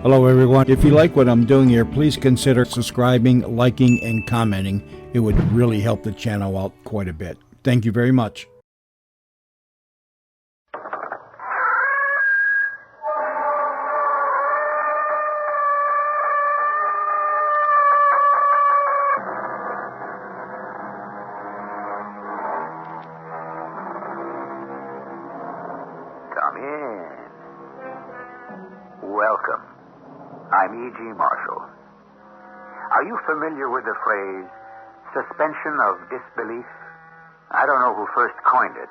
Hello, everyone. If you like what I'm doing here, please consider subscribing, liking, and commenting. It would really help the channel out quite a bit. Thank you very much. Come in. Welcome. I'm E.G. Marshall. Are you familiar with the phrase, suspension of disbelief? I don't know who first coined it,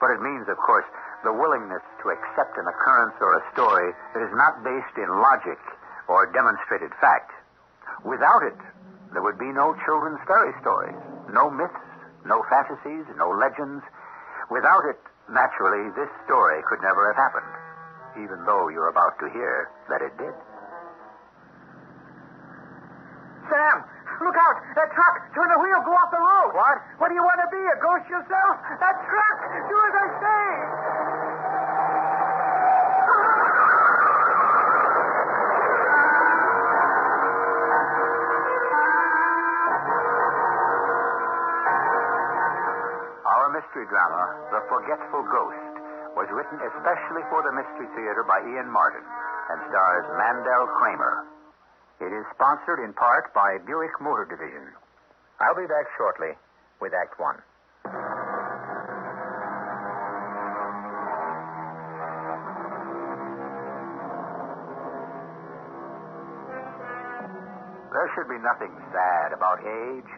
but it means, of course, the willingness to accept an occurrence or a story that is not based in logic or demonstrated fact. Without it, there would be no children's fairy stories, no myths, no fantasies, no legends. Without it, naturally, this story could never have happened, even though you're about to hear that it did. Sam, look out! That truck! Turn the wheel, go off the road! What? What do you want to be, a ghost yourself? That truck! Do as I say! Our mystery drama, The Forgetful Ghost, was written especially for the Mystery Theater by Ian Martin and stars Mandel Kramer. It is sponsored in part by Buick Motor Division. I'll be back shortly with Act One. There should be nothing sad about age,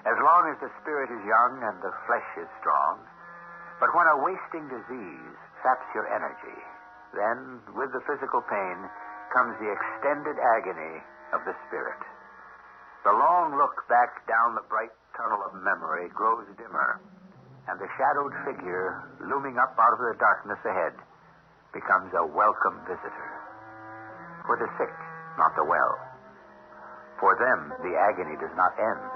as long as the spirit is young and the flesh is strong. But when a wasting disease saps your energy, then, with the physical pain, comes the extended agony of the spirit. The long look back down the bright tunnel of memory grows dimmer, and the shadowed figure looming up out of the darkness ahead becomes a welcome visitor. For the sick, not the well. For them, the agony does not end.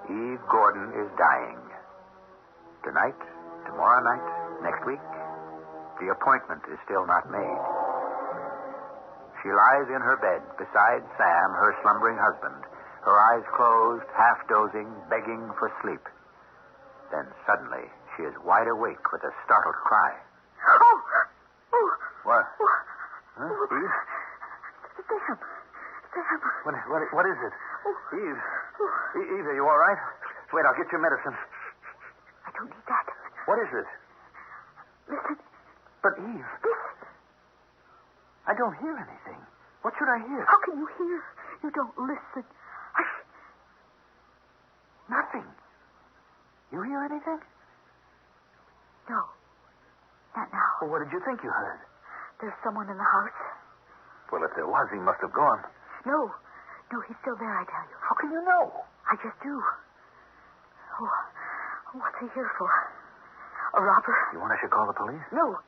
Eve Gordon is dying. Tonight, tomorrow night, next week, the appointment is still not made. She lies in her bed beside Sam, her slumbering husband, her eyes closed, half dozing, begging for sleep. Then suddenly she is wide awake with a startled cry. Oh! Oh! What? Oh. Huh? Eve? Sam! Sam! What is it? Oh. Eve? Oh. Eve, are you all right? Wait, I'll get your medicine. I don't need that. What is it? Listen. But Eve, Listen. I don't hear anything. What should I hear? How can you hear? You don't listen. Hush. Nothing. You hear anything? No. Not now. Well, what did you think you heard? There's someone in the house. Well, if there was, he must have gone. No. No, he's still there, I tell you. How can you know? I just do. Oh, what's he here for? A robber? You want I should call the police? No.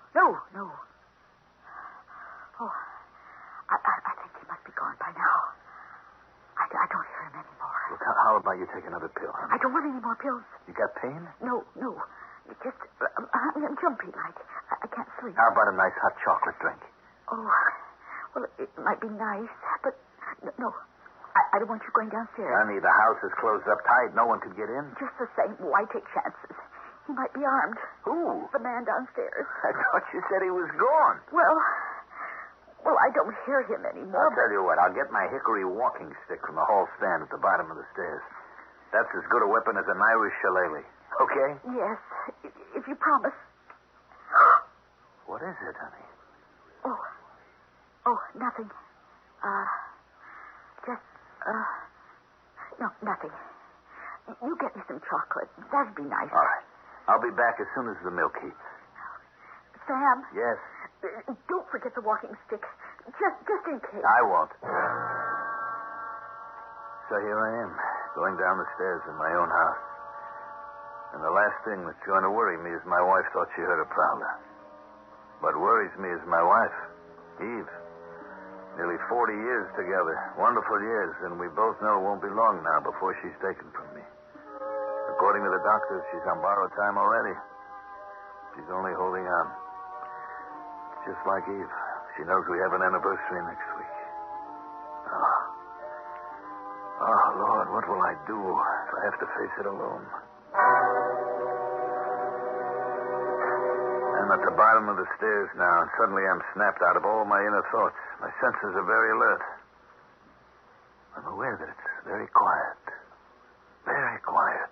Oh, I think he must be gone by now. I don't hear him anymore. Look, how about you take another pill, honey? I don't want any more pills. You got pain? No. It's just, I'm jumpy like. I can't sleep. How about a nice hot chocolate drink? Oh, well, it might be nice, but no. I don't want you going downstairs. Honey, the house is closed up tight. No one could get in. Just the same, why take chances? He might be armed. Who? The man downstairs. I thought you said he was gone. Well, I don't hear him anymore. I'll tell you what. I'll get my hickory walking stick from the hall stand at the bottom of the stairs. That's as good a weapon as an Irish shillelagh. Okay? Yes, if you promise. What is it, honey? Oh, nothing. No, nothing. You get me some chocolate. That'd be nice. All right. I'll be back as soon as the milk heats. Sam? Yes? Don't forget the walking stick. Just in case. I won't. So here I am, going down the stairs in my own house. And the last thing that's going to worry me is my wife thought she heard a prowler. What worries me is my wife, Eve. Nearly 40 years together. Wonderful years, and we both know it won't be long now before she's taken from me. According to the doctors, she's on borrowed time already. She's only holding on. Just like Eve. She knows we have an anniversary next week. Oh, Lord, what will I do if I have to face it alone? I'm at the bottom of the stairs now, and suddenly I'm snapped out of all my inner thoughts. My senses are very alert. I'm aware that it's very quiet. Very quiet.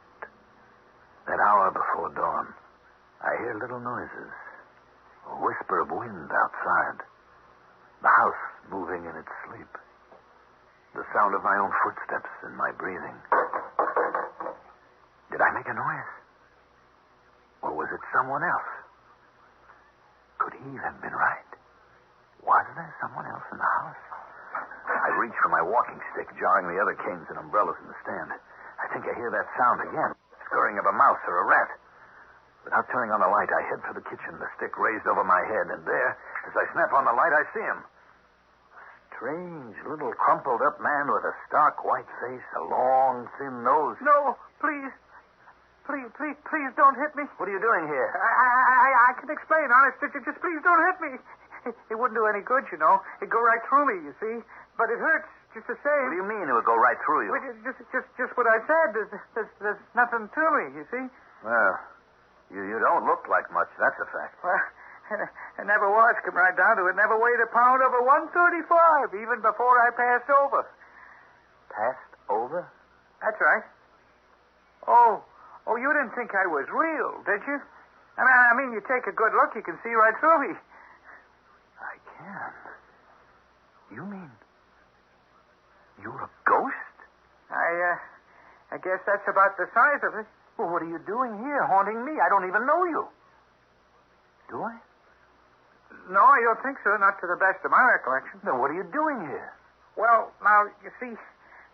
That hour before dawn, I hear little noises. A whisper of wind outside. The house moving in its sleep. The sound of my own footsteps and my breathing. Did I make a noise? Or was it someone else? Could Eve have been right? Was there someone else in the house? I reach for my walking stick, jarring the other canes and umbrellas in the stand. I think I hear that sound again. Scurrying of a mouse or a rat. Without turning on the light, I head for the kitchen, the stick raised over my head, and there, as I snap on the light, I see him. A strange, little, crumpled-up man with a stark white face, a long, thin nose. No, please. Please don't hit me. What are you doing here? I can explain, honest. Just please don't hit me. It wouldn't do any good, you know. It'd go right through me, you see. But it hurts just the same. What do you mean it would go right through you? Well, just what I said. There's nothing to me, you see. Well, you don't look like much, that's a fact. Well, it never was. Come right down to it. Never weighed a pound over 135, even before I passed over. Passed over? That's right. Oh, you didn't think I was real, did you? I mean, you take a good look, you can see right through me. I can. You mean you're a ghost? I guess that's about the size of it. Well, what are you doing here, haunting me? I don't even know you. Do I? No, I don't think so. Not to the best of my recollection. Then what are you doing here? Well, now, you see,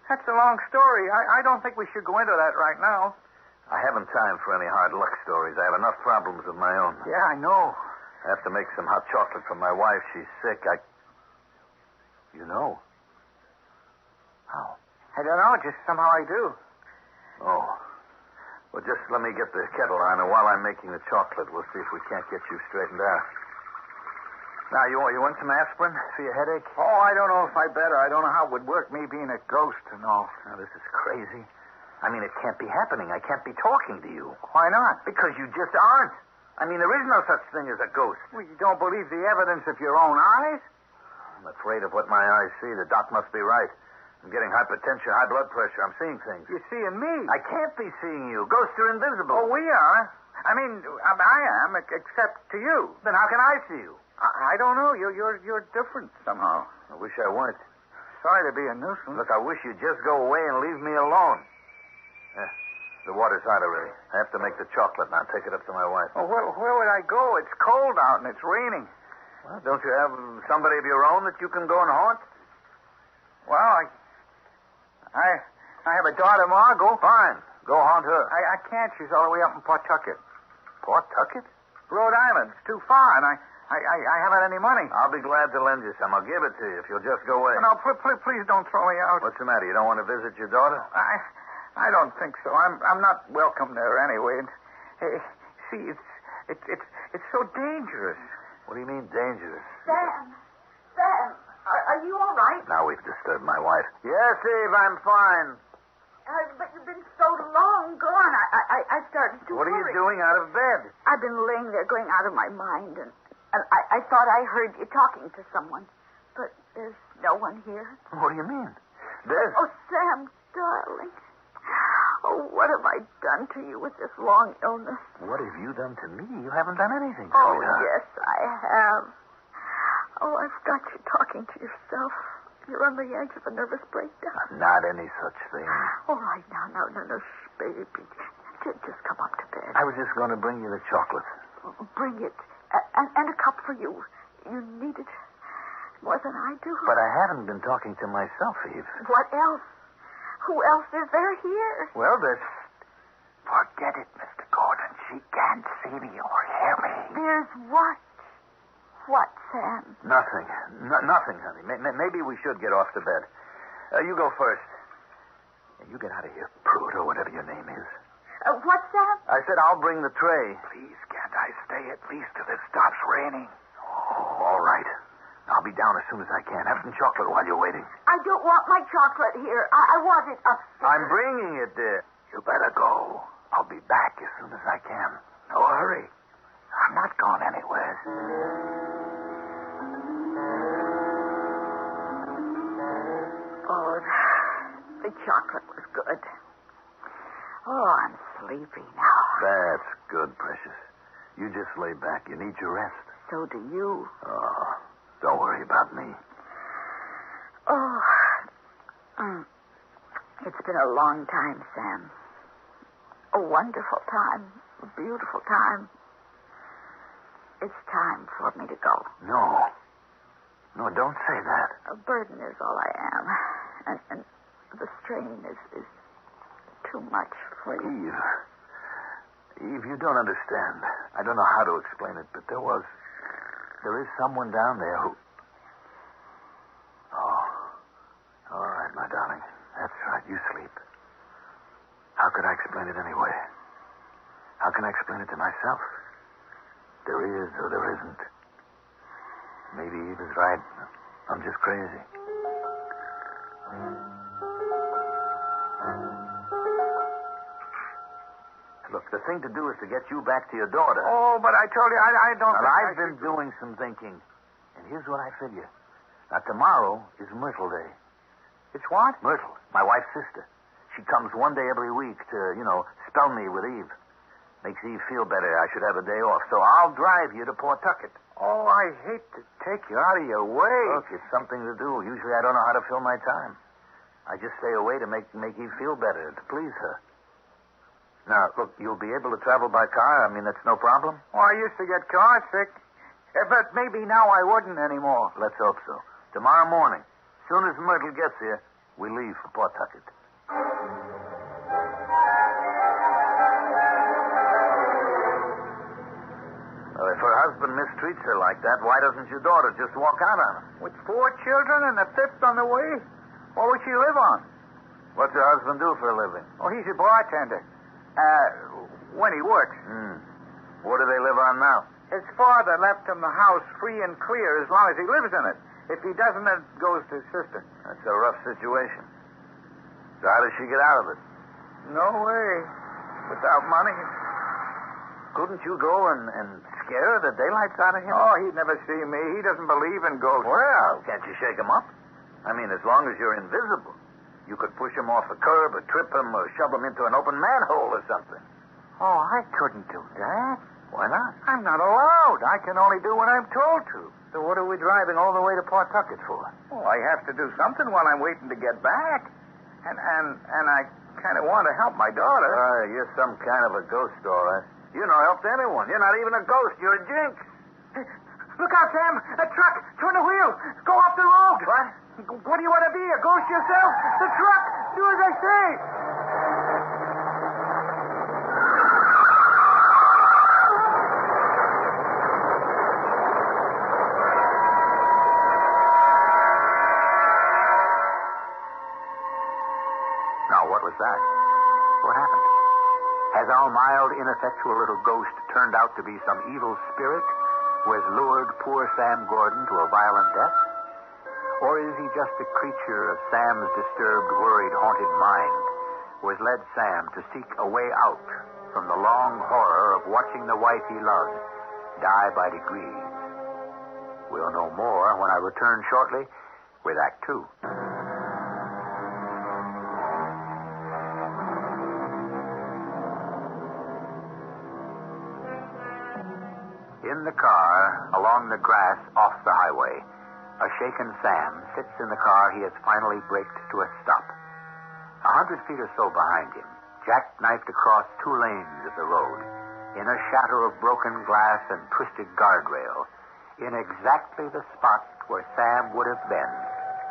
that's a long story. I don't think we should go into that right now. I haven't time for any hard luck stories. I have enough problems of my own. Yeah, I know. I have to make some hot chocolate for my wife. She's sick. You know? How? I don't know. Just somehow I do. Oh. Well, just let me get the kettle on, and while I'm making the chocolate, we'll see if we can't get you straightened out. Now, you want some aspirin for your headache? Oh, I don't know if I better. I don't know how it would work, me being a ghost and all. Now, this is crazy. I mean, it can't be happening. I can't be talking to you. Why not? Because you just aren't. I mean, there is no such thing as a ghost. Well, you don't believe the evidence of your own eyes? I'm afraid of what my eyes see. The doc must be right. I'm getting hypertension, high blood pressure. I'm seeing things. You're seeing me. I can't be seeing you. Ghosts are invisible. Oh, we are. I mean, I am, except to you. Then how can I see you? I don't know. You're different somehow. I wish I weren't. Sorry to be a nuisance. Look, I wish you'd just go away and leave me alone. The water's hot already. I have to make the chocolate now. Take it up to my wife. Oh, where would I go? It's cold out and it's raining. Well, don't you have somebody of your own that you can go and haunt? Well, I have a daughter, Margot. Fine. Go haunt her. I can't. She's all the way up in Pawtucket. Pawtucket? Rhode Island. It's too far, and I haven't any money. I'll be glad to lend you some. I'll give it to you if you'll just go away. No, please don't throw me out. What's the matter? You don't want to visit your daughter? I don't think so. I'm not welcome there anyway. See, it's so dangerous. What do you mean dangerous? Sam, are you all right? Now we've disturbed my wife. Yes, Eve, I'm fine. But you've been so long gone. I started to What are worry. you doing out of bed? I've been laying there going out of my mind, and I thought I heard you talking to someone. But there's no one here. What do you mean? There's... Oh, Sam, darling. Oh, what have I done to you with this long illness? What have you done to me? You haven't done anything, Oh, sweetheart. yes, I have. Oh, I've got you talking to yourself. You're on the edge of a nervous breakdown. Not any such thing. All right, now, shh, baby. Just come up to bed. I was just going to bring you the chocolate. Bring it. And a cup for you. You need it more than I do. But I haven't been talking to myself, Eve. What else? Who else is there here? Well, there's... Forget it, Mr. Gordon. She can't see me or hear me. There's what? What, Sam? Nothing. Nothing, honey. Maybe we should get off to bed. You go first. You get out of here, Prude, or whatever your name is. What, Sam? I said I'll bring the tray. Please, can't I stay at least till it stops raining? Oh, all right. Now I'll be down as soon as I can. Have some chocolate while you're waiting. I don't want my chocolate here. I want it upstairs. I'm bringing it, dear. You better go. I'll be back as soon as I can. No hurry. I'm not going anywhere. Oh, the chocolate was good. Oh, I'm sleepy now. That's good, precious. You just lay back. You need your rest. So do you. Oh, don't worry about me. Oh, it's been a long time, Sam. A wonderful time. A beautiful time. It's time for me to go. No. No, don't say that. A burden is all I am. And the strain is too much for you. Eve, you don't understand. I don't know how to explain it, but there is someone down there who... Oh, all right, my darling. That's right. You sleep. How could I explain it anyway? How can I explain it to myself? There is or there isn't. Maybe Eve is right. I'm just crazy. Look, the thing to do is to get you back to your daughter. Oh, but I told you, I don't Well, think I've been doing some thinking. And here's what I figure. Now, tomorrow is Myrtle Day. It's what? Myrtle, my wife's sister. She comes one day every week to, spell me with Eve. Makes Eve feel better. I should have a day off. So I'll drive you to Pawtucket. Oh, I hate to take you out of your way. Look, it's something to do. Usually I don't know how to fill my time. I just stay away to make Eve feel better, to please her. Now, look, you'll be able to travel by car? I mean, that's no problem? Oh, I used to get car sick. But maybe now I wouldn't anymore. Let's hope so. Tomorrow morning, as soon as Myrtle gets here, we leave for Pawtucket. Well, if her husband mistreats her like that, why doesn't your daughter just walk out on him? With 4 children and the 5th on the way? What would she live on? What's her husband do for a living? Oh, he's a bartender. When he works. What do they live on now? His father left him the house free and clear as long as he lives in it. If he doesn't, it goes to his sister. That's a rough situation. So how does she get out of it? No way. Without money. Couldn't you go and scare the daylights out of him? Oh, he'd never see me. He doesn't believe in ghosts. Well, can't you shake him up? I mean, as long as you're invisible. You could push him off a curb or trip him or shove him into an open manhole or something. Oh, I couldn't do that. Why not? I'm not allowed. I can only do what I'm told to. So what are we driving all the way to Pawtucket for? Oh, I have to do something while I'm waiting to get back. And I kind of want to help my daughter. You're some kind of a ghost, all right. You're no help to anyone. You're not even a ghost. You're a jinx. Look out, Sam. A truck. Turn the wheel. Go off the road. What? What do you want to be, a ghost yourself? The truck. Do as I say. Now, what was that? What happened? Has our mild, ineffectual little ghost turned out to be some evil spirit who has lured poor Sam Gordon to a violent death? Or is he just a creature of Sam's disturbed, worried, haunted mind who has led Sam to seek a way out from the long horror of watching the wife he loved die by degrees? We'll know more when I return shortly with Act Two. In the car, along the grass off the highway, a shaken Sam sits in the car he has finally braked to a stop. 100 feet or so behind him, jackknifed across 2 lanes of the road, in a shatter of broken glass and twisted guardrail, in exactly the spot where Sam would have been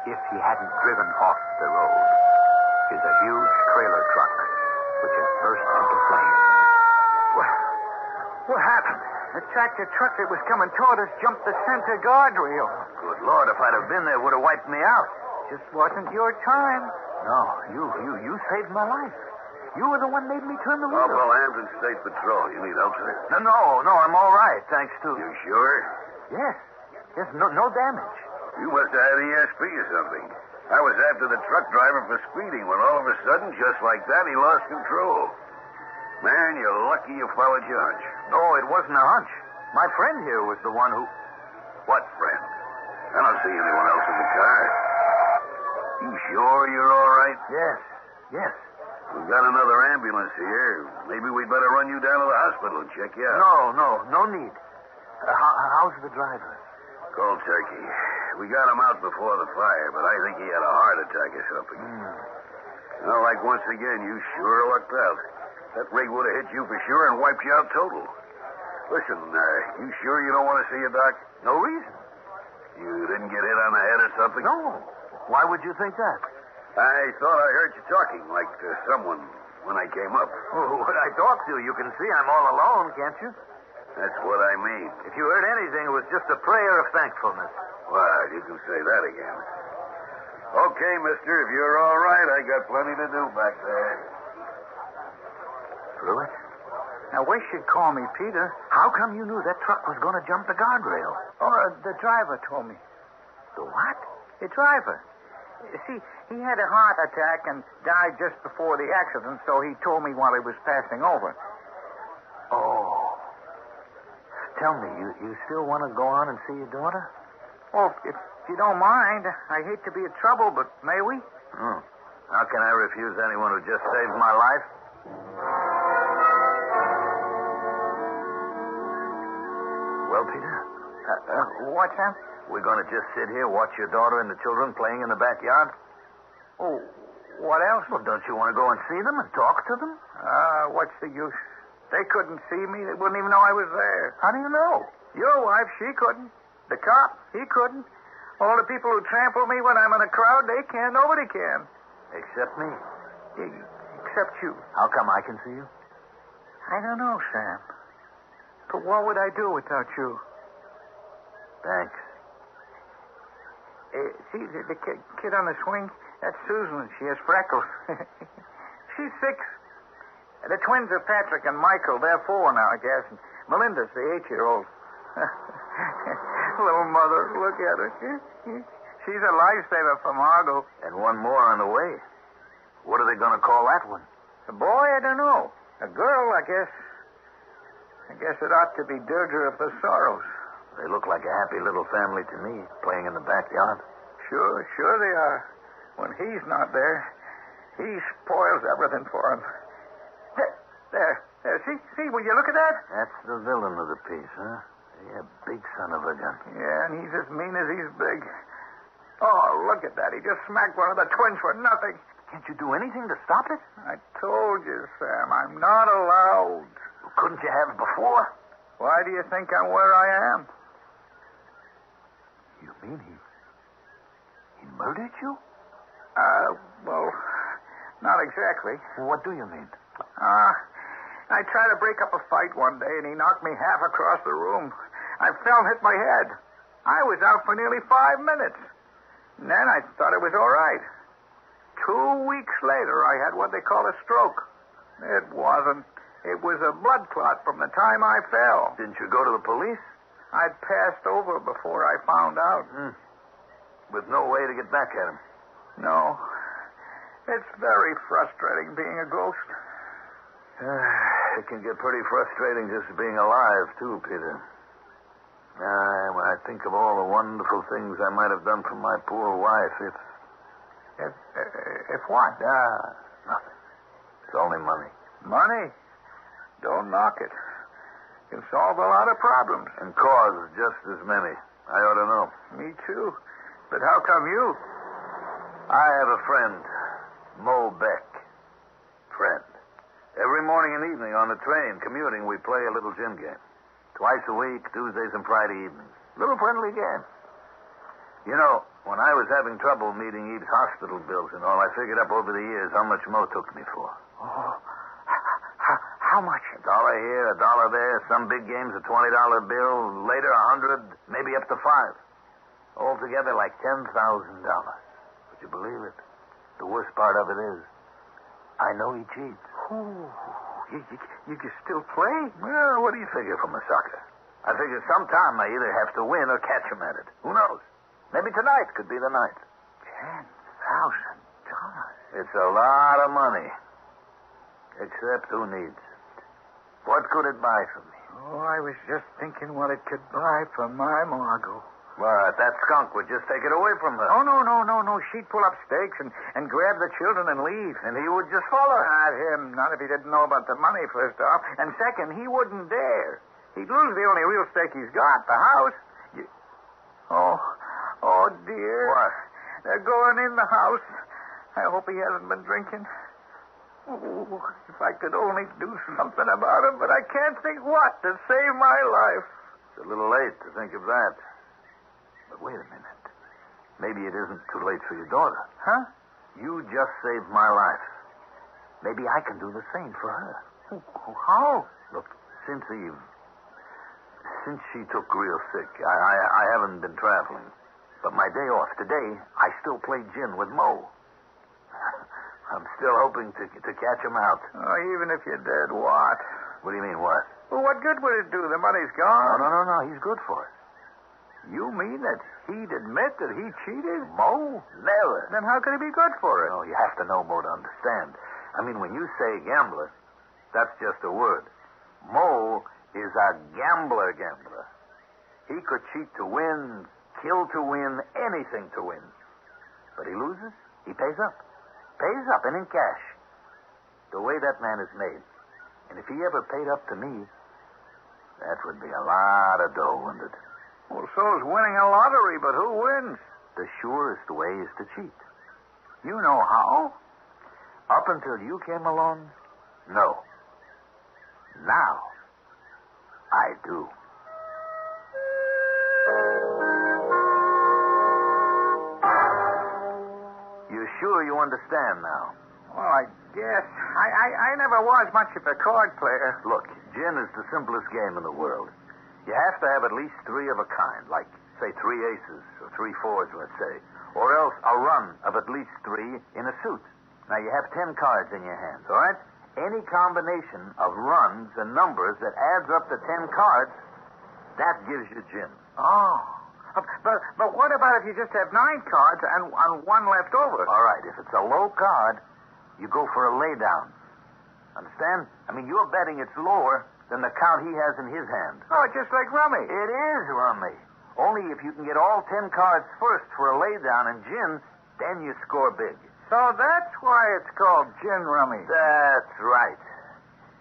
if he hadn't driven off the road, is a huge trailer truck which has burst into flames. What happened? The tractor truck that was coming toward us jumped the center guardrail. Good Lord, if I'd have been there, it would have wiped me out. Just wasn't your time. No, you saved my life. You were the one made me turn the wheel. Corporal Hampton State Patrol. You need help, sir? No, I'm all right, thanks to... You sure? Yes, no damage. You must have had ESP or something. I was after the truck driver for speeding when all of a sudden, just like that, he lost control. Man, you're lucky you followed your hunch. No, it wasn't a hunch. My friend here was the one who... What friend? I don't see anyone else in the car. You sure you're all right? Yes. We've got another ambulance here. Maybe we'd better run you down to the hospital and check you out. No need. How's the driver? Cold turkey. We got him out before the fire, but I think he had a heart attack or something. Well, like once again, you sure lucked out. That rig would have hit you for sure and wiped you out total. Listen, you sure you don't want to see a doc? No reason. You didn't get hit on the head or something? No. Why would you think that? I thought I heard you talking like to someone when I came up. Oh, what I talk to, you can see I'm all alone, can't you? That's what I mean. If you heard anything, it was just a prayer of thankfulness. Well, you can say that again. Okay, mister, if you're all right, I got plenty to do back there. Pruitt? Now, wish you'd call me, Peter. How come you knew that truck was going to jump the guardrail? Oh, the driver told me. The what? The driver. You see, he had a heart attack and died just before the accident, so he told me while he was passing over. Oh. Tell me, you still want to go on and see your daughter? Well, if you don't mind, I hate to be a trouble, but may we? How can I refuse anyone who just saved my life? Well, Peter? What's that? We're going to just sit here, watch your daughter and the children playing in the backyard? Oh, what else? Well, don't you want to go and see them and talk to them? What's the use? They couldn't see me. They wouldn't even know I was there. How do you know? Your wife, she couldn't. The cop, he couldn't. All the people who trample me when I'm in a crowd, they can. Nobody can. Except me. Except you. How come I can see you? I don't know, Sam. But what would I do without you? Thanks. See, the kid on the swing? That's Susan. She has freckles. She's 6. The twins are Patrick and Michael. They're 4 now, I guess. And Melinda's the 8-year-old. Little mother, look at her. She's a lifesaver for Margot. And one more on the way. What are they going to call that one? A boy, I don't know. A girl, I guess it ought to be Deirdre of the Sorrows. They look like a happy little family to me, playing in the backyard. Sure they are. When he's not there, he spoils everything for him. There. See, will you look at that? That's the villain of the piece, huh? Yeah, big son of a gun. Yeah, and he's as mean as he's big. Oh, look at that. He just smacked one of the twins for nothing. Can't you do anything to stop it? I told you, Sam, I'm not allowed. Couldn't you have before? Why do you think I'm where I am? You mean he murdered you? Well, not exactly. What do you mean? I tried to break up a fight one day, and he knocked me half across the room. I fell and hit my head. I was out for nearly 5 minutes. And then I thought it was all right. 2 weeks later, I had what they call a stroke. It wasn't. It was a blood clot from the time I fell. Didn't you go to the police? I'd passed over before I found out. With no way to get back at him. No. It's very frustrating being a ghost. It can get pretty frustrating just being alive, too, Peter. When I think of all the wonderful things I might have done for my poor wife, If what? Nothing. It's only money. Money? Don't knock it. Can solve a lot of problems. And cause just as many. I ought to know. Me too. But how come you? I have a friend, Mo Beck. Friend. Every morning and evening on the train, commuting, we play a little gin game. Twice a week, Tuesdays and Friday evenings. Little friendly game. You know, when I was having trouble meeting Eve's hospital bills and all, I figured up over the years how much Mo took me for. Oh, how much? $1 here, $1 there. Some big games, a $20 bill. Later, 100, maybe up to 5. Altogether, like $10,000. Would you believe it? The worst part of it is, I know he cheats. Oh, you can still play? Well, what do you figure from a sucker? I figure sometime I either have to win or catch him at it. Who knows? Maybe tonight could be the night. $10,000. It's a lot of money. Except who needs it? What could it buy for me? Oh, I was just thinking what it could buy for my Margot. What? That skunk would just take it away from her. Oh, no. She'd pull up stakes and grab the children and leave. And he would just follow her. Not him. Not if he didn't know about the money, first off. And second, he wouldn't dare. He'd lose the only real stake he's got, the house. Oh, dear. What? They're going in the house. I hope he hasn't been drinking. Oh, if I could only do something about him, but I can't think what to save my life. It's a little late to think of that. But wait a minute. Maybe it isn't too late for your daughter. Huh? You just saved my life. Maybe I can do the same for her. How? Look, since she took real sick, I haven't been traveling. But my day off today, I still play gin with Mo. I'm still hoping to catch him out. Oh, even if you did, what? What do you mean, what? Well, what good would it do? The money's gone. No. He's good for it. You mean that he'd admit that he cheated? Mo? Never. Then how could he be good for it? No, you have to know Mo to understand. I mean, when you say gambler, that's just a word. Mo is a gambler. He could cheat to win, kill to win, anything to win. But he loses, he pays up. Pays up, and in cash. The way that man is made. And if he ever paid up to me, that would be a lot of dough, wouldn't it? Well, so's winning a lottery, but who wins? The surest way is to cheat. You know how? Up until you came along, no. Now, I do. You sure you understand now? Well, I guess. I never was much of a card player. Look, gin is the simplest game in the world. You have to have at least three of a kind, like, say, 3 aces or 3 fours, let's say, or else a run of at least 3 in a suit. Now, you have 10 cards in your hands, all right? Any combination of runs and numbers that adds up to 10 cards, that gives you gin. Oh. But what about if you just have 9 cards and one left over? All right, if it's a low card, you go for a laydown. Understand? I mean, you're betting it's lower than the count he has in his hand. Oh, just like rummy. It is rummy. Only if you can get all 10 cards first for a laydown in gin, then you score big. So that's why it's called gin rummy. That's right.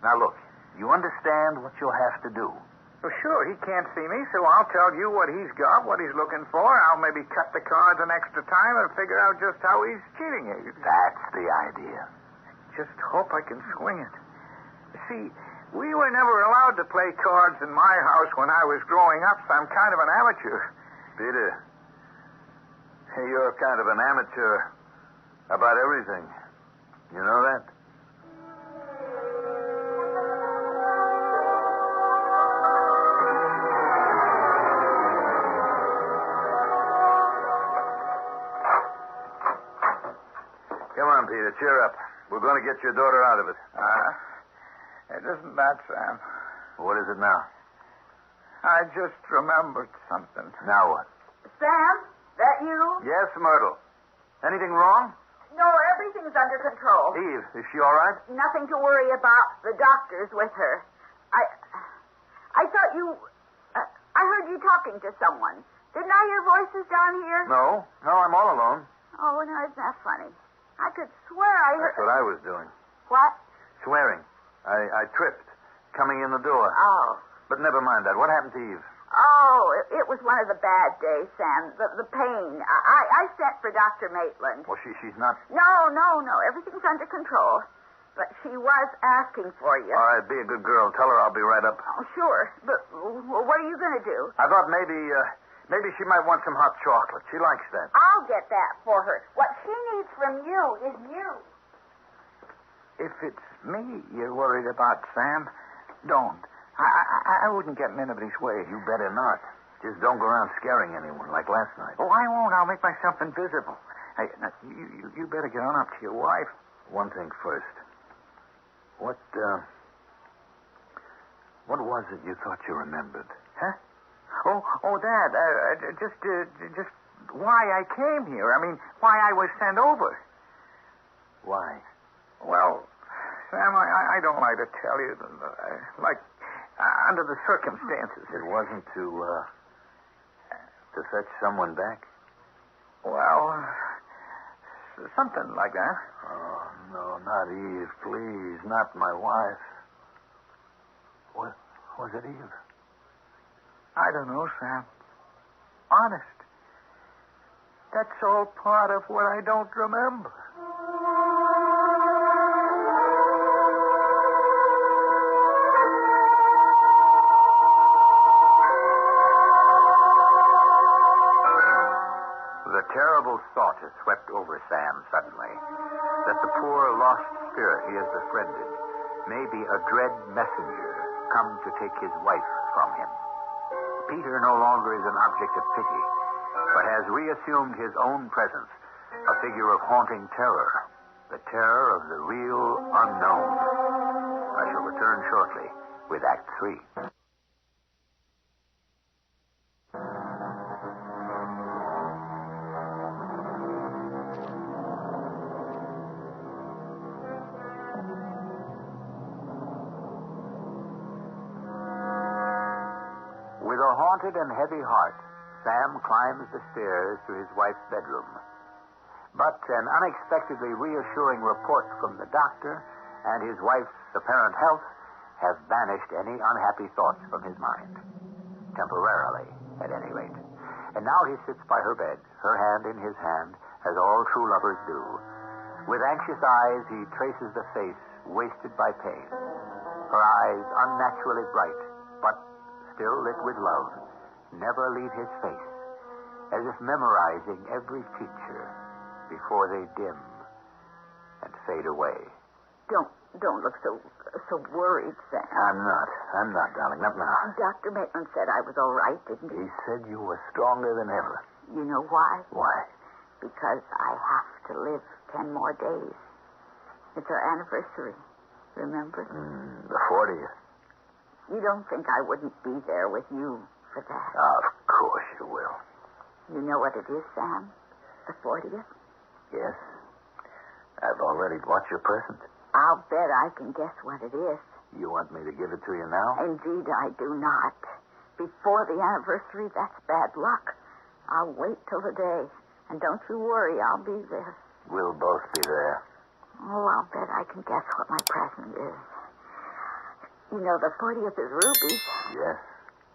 Now, look, you understand what you'll have to do. Well, sure, he can't see me, so I'll tell you what he's got, what he's looking for. I'll maybe cut the cards an extra time and figure out just how he's cheating you. That's the idea. Just hope I can swing it. See, we were never allowed to play cards in my house when I was growing up, so I'm kind of an amateur. Peter, you're kind of an amateur about everything. You know that? Come on, Peter, cheer up. We're going to get your daughter out of it. It isn't that, Sam. What is it now? I just remembered something. Now what? Sam, that you? Yes, Myrtle. Anything wrong? No, everything's under control. Eve, is she all right? Nothing to worry about. The doctor's with her. I thought you... I heard you talking to someone. Didn't I hear voices down here? No, I'm all alone. Oh, no, isn't that funny? I could swear I heard... That's what I was doing. What? Swearing. I tripped, coming in the door. Oh. But never mind that. What happened to Eve? Oh, it was one of the bad days, Sam. The pain. I sent for Dr. Maitland. Well, she's not... No. Everything's under control. But she was asking for you. All right, be a good girl. Tell her I'll be right up. Oh, sure. But what are you going to do? I thought maybe she might want some hot chocolate. She likes that. I'll get that for her. What she needs from you is you. If it's me you're worried about, Sam, don't. I wouldn't get in anybody's way. You better not. Just don't go around scaring anyone like last night. Oh, I won't. I'll make myself invisible. Hey, now, you better get on up to your wife. One thing first. What was it you thought you remembered? Huh? Oh, Dad. Just why I came here. I mean, why I was sent over. Why? Well, Sam, I don't like to tell you, under the circumstances. It wasn't to fetch someone back? Well, something like that. Oh, no, not Eve, please. Not my wife. What was it, Eve? I don't know, Sam. Honest. That's all part of what I don't remember. The terrible thought has swept over Sam suddenly, that the poor lost spirit he has befriended may be a dread messenger come to take his wife from him. Peter no longer is an object of pity, but has reassumed his own presence, a figure of haunting terror, the terror of the real unknown. I shall return shortly with Act 3. With a haunted and heavy heart, Sam climbs the stairs to his wife's bedroom. But an unexpectedly reassuring report from the doctor and his wife's apparent health have banished any unhappy thoughts from his mind. Temporarily, at any rate. And now he sits by her bed, her hand in his hand, as all true lovers do. With anxious eyes, he traces the face wasted by pain. Her eyes unnaturally bright, but still lit with love, never leave his face, as if memorizing every feature before they dim and fade away. Don't look so worried, Sam. I'm not, darling. Not now. Dr. Maitland said I was all right, didn't he? He said you were stronger than ever. You know why? Why? Because I have to live 10 more days. It's our anniversary, remember? The 40th. You don't think I wouldn't be there with you for that? Of course you will. You know what it is, Sam? The 40th? Yes. I've already bought your present. I'll bet I can guess what it is. You want me to give it to you now? Indeed, I do not. Before the anniversary, that's bad luck. I'll wait till the day. And don't you worry, I'll be there. We'll both be there. Oh, I'll bet I can guess what my present is. You know, the 40th is rubies. Yes,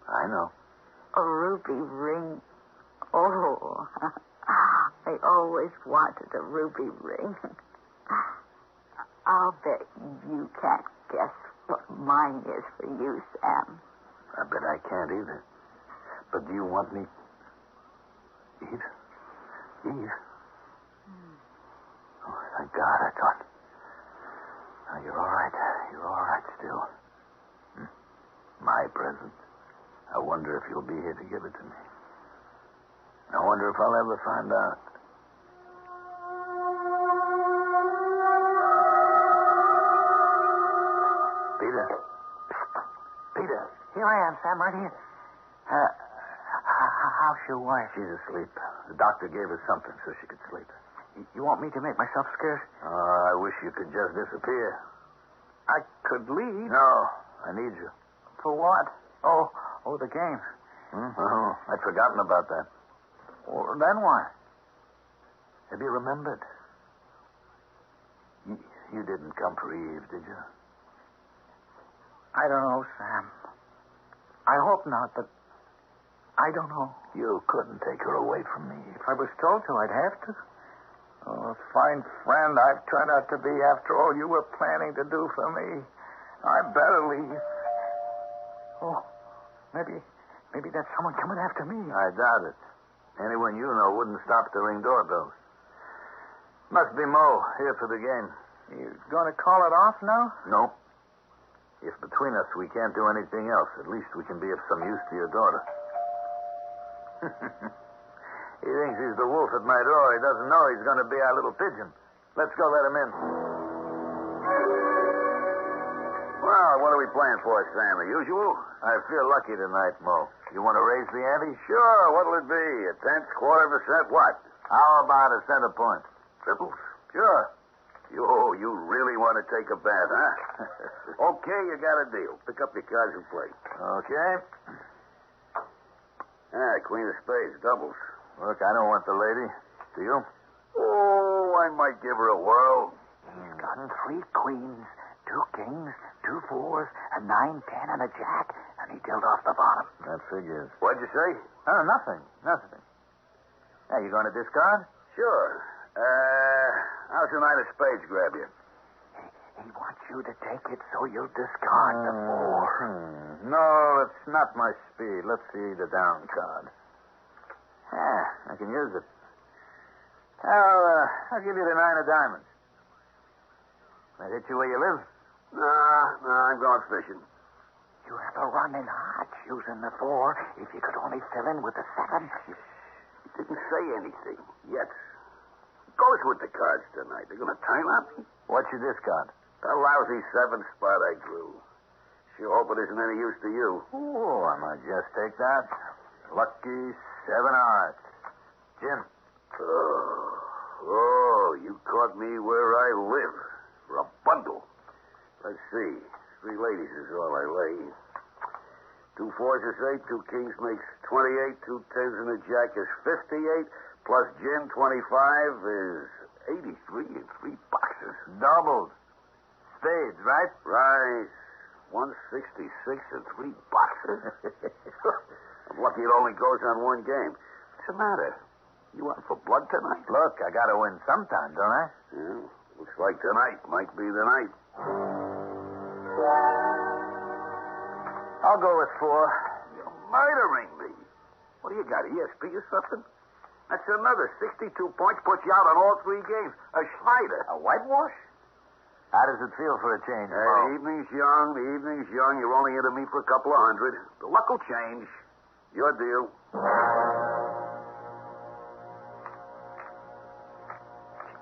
I know. A ruby ring. Oh, I always wanted a ruby ring. I'll bet you can't guess what mine is for you, Sam. I bet I can't either. But do you want me... Eve? Eve? Oh, thank God, I thought... Oh, you're all right. You're all right still. My present. I wonder if you'll be here to give it to me. I wonder if I'll ever find out. Peter. Here I am, Sam, right here. How's your wife? She's asleep. The doctor gave her something so she could sleep. You want me to make myself scarce? I wish you could just disappear. I could leave. No, I need you. For what? Oh, the game. Oh, I'd forgotten about that. Well, then what? Have you remembered? You didn't come for Eve, did you? I don't know, Sam. I hope not, but I don't know. You couldn't take her away from me. If I was told to, I'd have to. Oh, a fine friend I've turned out to be after all you were planning to do for me. I better leave. Oh, maybe that's someone coming after me. I doubt it. Anyone you know wouldn't stop to ring doorbells. Must be Mo, here for the game. You going to call it off now? No. If between us we can't do anything else, at least we can be of some use to your daughter. He thinks he's the wolf at my door. He doesn't know he's going to be our little pigeon. Let's go let him in. Well, what are we playing for, Sam? The usual? I feel lucky tonight, Mo. You want to raise the ante? Sure. What'll it be? A tenth, quarter of a cent? What? How about a cent a point? Triples? Sure. You really want to take a bet, huh? Okay, you got a deal. Pick up your cards and play. Okay. Queen of spades, doubles. Look, I don't want the lady. Do you? Oh, I might give her a whirl. He's got 3 queens, 2 kings, 2 fours, a 9, 10, and a jack, and he dealt off the bottom. That figures. What'd you say? Oh, nothing. Hey, you going to discard? Sure. How's the nine of spades grab you? He wants you to take it so you'll discard the 4. No, it's not my speed. Let's see the down card. I can use it. I'll give you the 9 of diamonds. That hit you where you live? Nah, I'm going fishing. You have a run in hearts using the 4. If you could only fill in with the 7. He didn't say anything yet. Goes with the cards tonight. They're going to turn on me? What's your discard? That lousy 7 spot I drew. Sure hope it isn't any use to you. Oh, I might just take that. Lucky 7 hearts. Jim. Oh, you caught me where I live. For a bundle. Let's see. 3 ladies is all I lay. 2 fours is 8, 2 kings makes 28, 2 tens and a jack is 58, plus gin 25 is 83 in 3 boxes. Doubled. Spades, right? Right. 166 in 3 boxes. I'm lucky it only goes on 1 game. What's the matter? You out for blood tonight? Look, I got to win sometime, don't I? Yeah, looks like tonight might be the night. I'll go with 4. You're murdering me. What do you got, ESP or something? That's another 62 points, puts you out on all 3 games. A Schneider. A whitewash? How does it feel for a change, The Mo? evening's young. You're only into me for a couple of hundred. The luck will change. Your deal.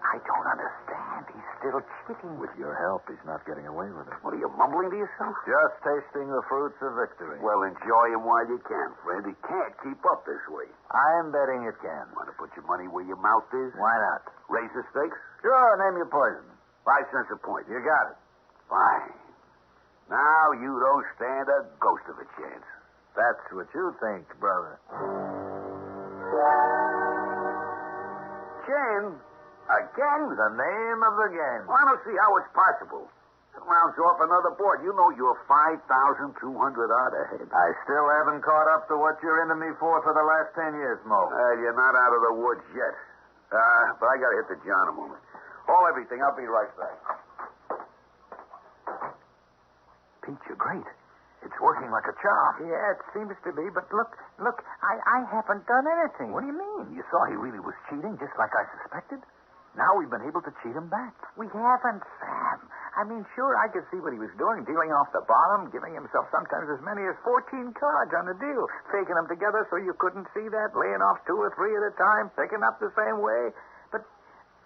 I don't understand. He's still cheating. With your help, he's not getting away with it. What are you mumbling to yourself? Just tasting the fruits of victory. Well, enjoy him while you can, friend. He can't keep up this way. I'm betting it can. Want to put your money where your mouth is? Why not? Raise the stakes? Sure, name your poison. 5 cents a point. You got it. Fine. Now you don't stand a ghost of a chance. That's what you think, brother. Chin? Again? The name of the game. Well, I don't see how it's possible. That rounds off another board. You know you're 5,200 odd ahead. I still haven't caught up to what you're into me for the last 10 years, Mo. You're not out of the woods yet. But I got to hit the John a moment. Hold everything. I'll be right back. Pete, you're great. It's working like a charm. Yeah, it seems to be, but look, I haven't done anything. What do you mean? You saw he really was cheating, just like I suspected? Now we've been able to cheat him back. We haven't, Sam. I mean, sure, I could see what he was doing, dealing off the bottom, giving himself sometimes as many as 14 cards on the deal, faking them together so you couldn't see that, laying off 2 or 3 at a time, picking up the same way. But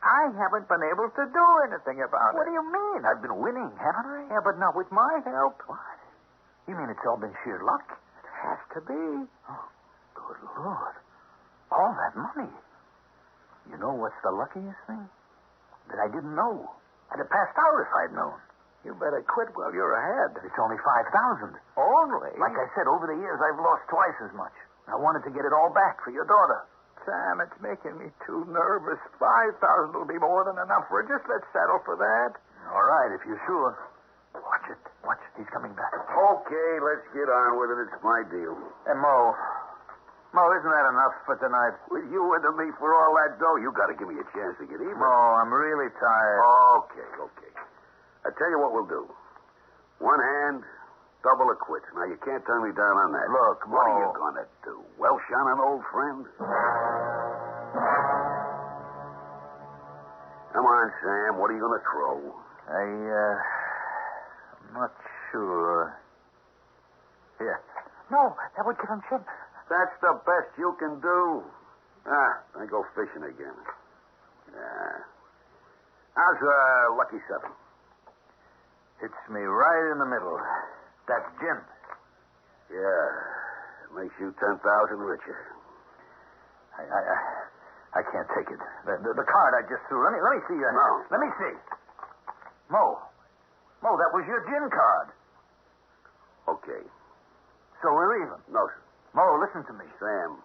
I haven't been able to do anything about What it. do you mean? I've been winning, haven't I? Yeah, but not with my help. What? You mean it's all been sheer luck? It has to be. Oh, good Lord. All that money. You know what's the luckiest thing? That I didn't know. I'd have passed out if I'd known. You better quit while you're ahead. It's only 5,000. Only? Like I said, over the years, I've lost twice as much. I wanted to get it all back for your daughter. Sam, it's making me too nervous. 5,000 will be more than enough for it. Just let's settle for that. All right, if you're sure. Watch it. Watch it. He's coming back. Okay, let's get on with it. It's my deal. Hey, Mo, isn't that enough for tonight? With you into me for all that dough, you got to give me a chance to get even. Mo, I'm really tired. Okay. I tell you what we'll do. One hand, double or quits. Now, you can't turn me down on that. Look, What are Mo. you going to do? Welsh on an old friend? Come on, Sam. What are you going to throw? I'm not sure. Here. No, that would give him chip. That's the best you can do. I go fishing again. Yeah. How's lucky 7? Hits me right in the middle. That's Jim. Yeah. Makes you 10,000 richer. I can't take it. The card I just threw. Let me see your No. Let me see. Mo, that was your gin card. Okay. So we're even. No, sir. Mo, listen to me. Sam,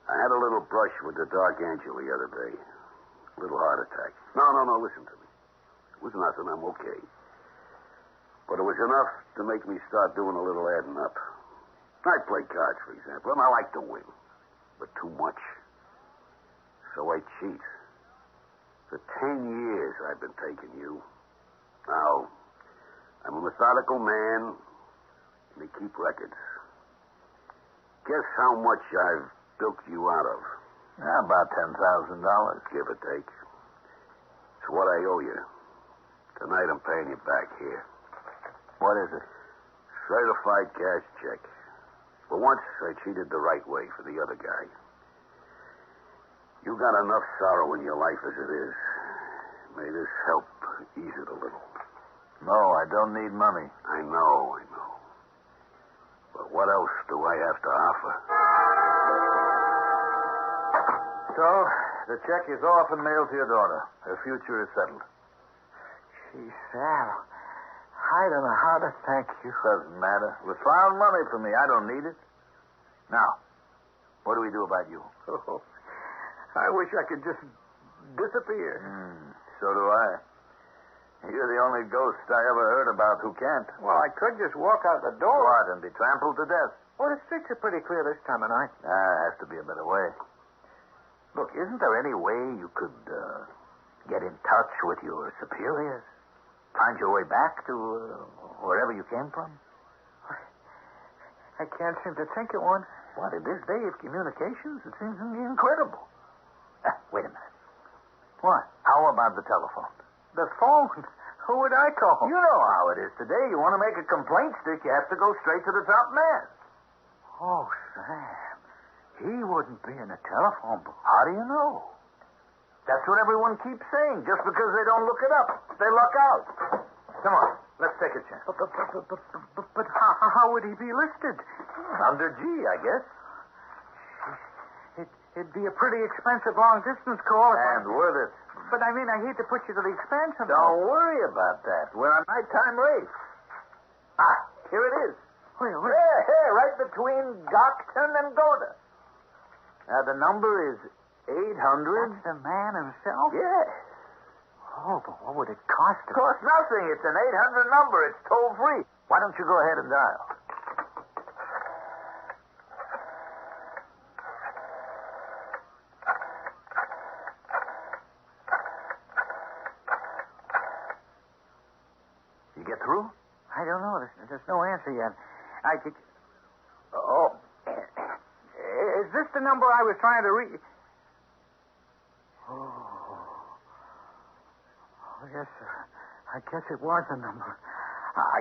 I had a little brush with the Dark Angel the other day. A little heart attack. No, listen to me. It was nothing. I'm okay. But it was enough to make me start doing a little adding up. I play cards, for example, and I like to win. But too much. So I cheat. For 10 years I've been taking you. Now, I'm a methodical man, and I keep records. Guess how much I've bilked you out of? About $10,000. Give or take. It's what I owe you. Tonight I'm paying you back here. What is it? Certified cash check. For once, I cheated the right way for the other guy. You got enough sorrow in your life as it is. May this help ease it a little. No, I don't need money. I know. But what else do I have to offer? So, the check is off and mailed to your daughter. Her future is settled. Gee, Sam, I don't know how to thank you. Doesn't matter. It was found money for me. I don't need it. Now, what do we do about you? Oh, I wish I could just disappear. So do I. You're the only ghost I ever heard about who can't. Well, I could just walk out the door. What, and be trampled to death? Well, the streets are pretty clear this time of night. Has to be a better way. Look, isn't there any way you could get in touch with your superiors? Find your way back to wherever you came from? I can't seem to think of one. What, in this day of communications? It seems incredible. Wait a minute. What? How about the telephone? The phone? Who would I call? You know how it is today. You want to make a complaint stick, you have to go straight to the top man. Oh, Sam. He wouldn't be in a telephone book. How do you know? That's what everyone keeps saying. Just because they don't look it up, they luck out. Come on, let's take a chance. But how would he be listed? Under G, I guess. It'd be a pretty expensive long-distance call. And worth it. But I mean, I hate to put you to the expense of... Don't worry about that. We're on nighttime race. Here it is. Wait. Here, right between Gockton and Goda. The number is 800. That's the man himself? Yes. Oh, but what would it cost? It costs nothing. It's an 800 number. It's toll-free. Why don't you go ahead and dial? You get through? I don't know. There's no answer yet. Oh. Is this the number I was trying to reach? Oh, yes, sir. I guess it was a number.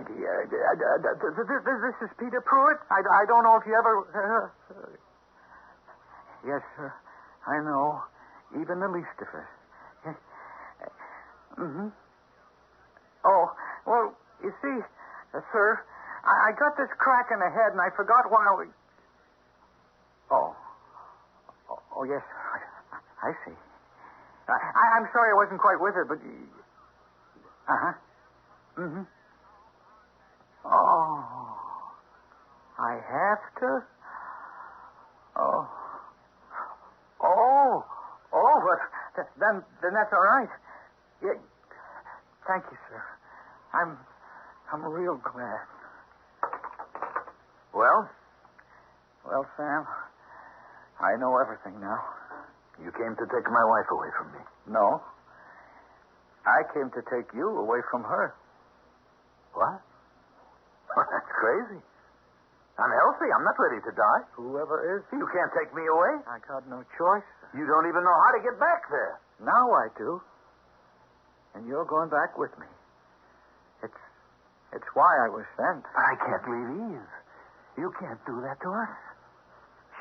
This is Peter Pruitt. I don't know if you ever... Yes, sir. I know. Even the least of it. Mm-hmm. Oh, well, you see, sir, I got this crack in the head, and I forgot why we... Oh, yes, I see. I'm sorry I wasn't quite with it, but... Uh-huh. Mm-hmm. Oh, I have to? But then that's all right. Yeah. Thank you, sir. I'm real glad. Well, Sam, I know everything now. you came to take my wife away from me. No. I came to take you away from her. What? Well, that's crazy. I'm healthy. I'm not ready to die. Whoever is, You can't take me away. I got no choice. You don't even know how to get back there. Now I do. And you're going back with me. It's why I was sent. I can't leave Eve. You can't do that to us.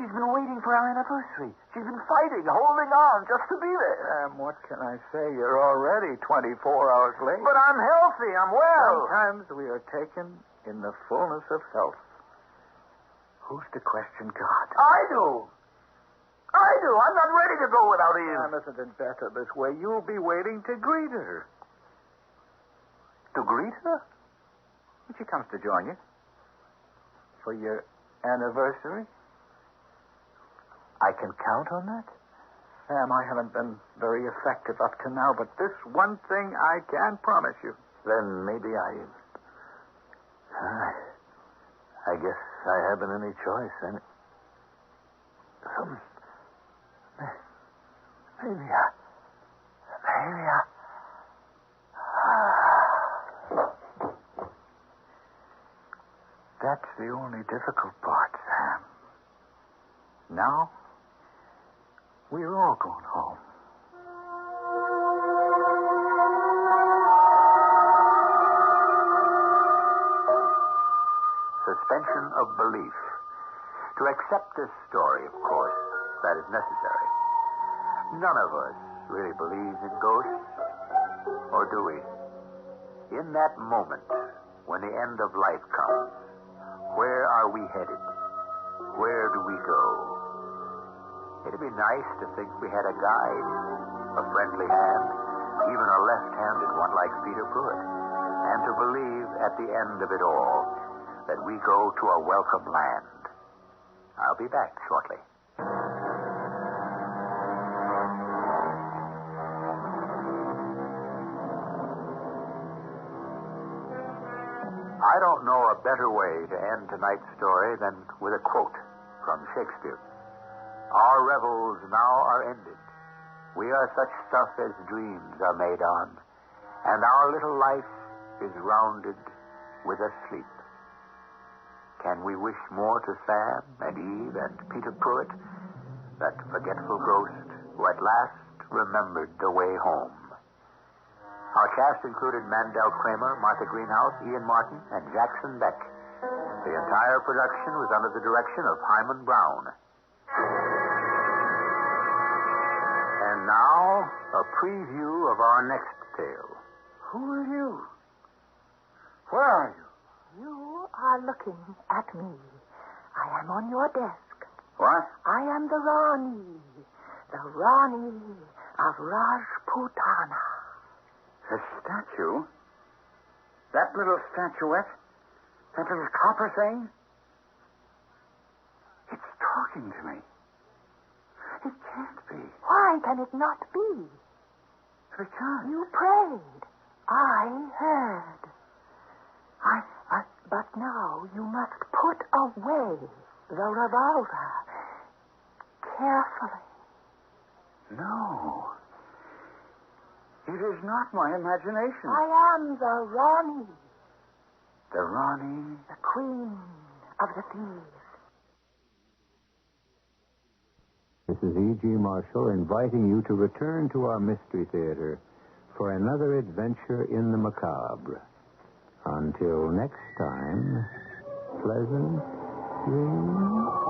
She's been waiting for our anniversary. She's been fighting, holding on just to be there. What can I say? You're already 24 hours late. But I'm healthy. I'm well. Sometimes we are taken in the fullness of health. Who's to question God? I do. I'm not ready to go without Eve. Sam, isn't it better this way? You'll be waiting to greet her. To greet her? When she comes to join you. For your anniversary. I can count on that? Sam, I haven't been very effective up to now, but this one thing I can promise you. Then maybe I guess I haven't any choice. Maybe That's the only difficult part, Sam. Now, we're all going home. Suspension of belief. To accept this story, of course, that is necessary. None of us really believes in ghosts, or do we? In that moment, when the end of life comes, where are we headed? Where do we go? It'd be nice to think we had a guide, a friendly hand, even a left-handed one like Peter Pruitt, and to believe at the end of it all that we go to a welcome land. I'll be back shortly. I don't know a better way to end tonight's story than with a quote from Shakespeare. Our revels now are ended. We are such stuff as dreams are made on, and our little life is rounded with a sleep. Can we wish more to Sam and Eve and Peter Pruitt, that forgetful ghost who at last remembered the way home? Our cast included Mandel Kramer, Martha Greenhouse, Ian Martin, and Jackson Beck. The entire production was under the direction of Hyman Brown. And now, a preview of our next tale. Who are you? Where are you? You are looking at me. I am on your desk. What? I am the Rani of Rajputana. The statue? That little statuette? That little copper thing? It's talking to me. It can't be. Why can it not be? Because You prayed. I heard. But now you must put away the revolver carefully. No. It is not my imagination. I am the Rani, The Rani. the queen of the thieves. This is E.G. Marshall inviting you to return to our Mystery Theater for another adventure in the macabre. Until next time, pleasant dreams.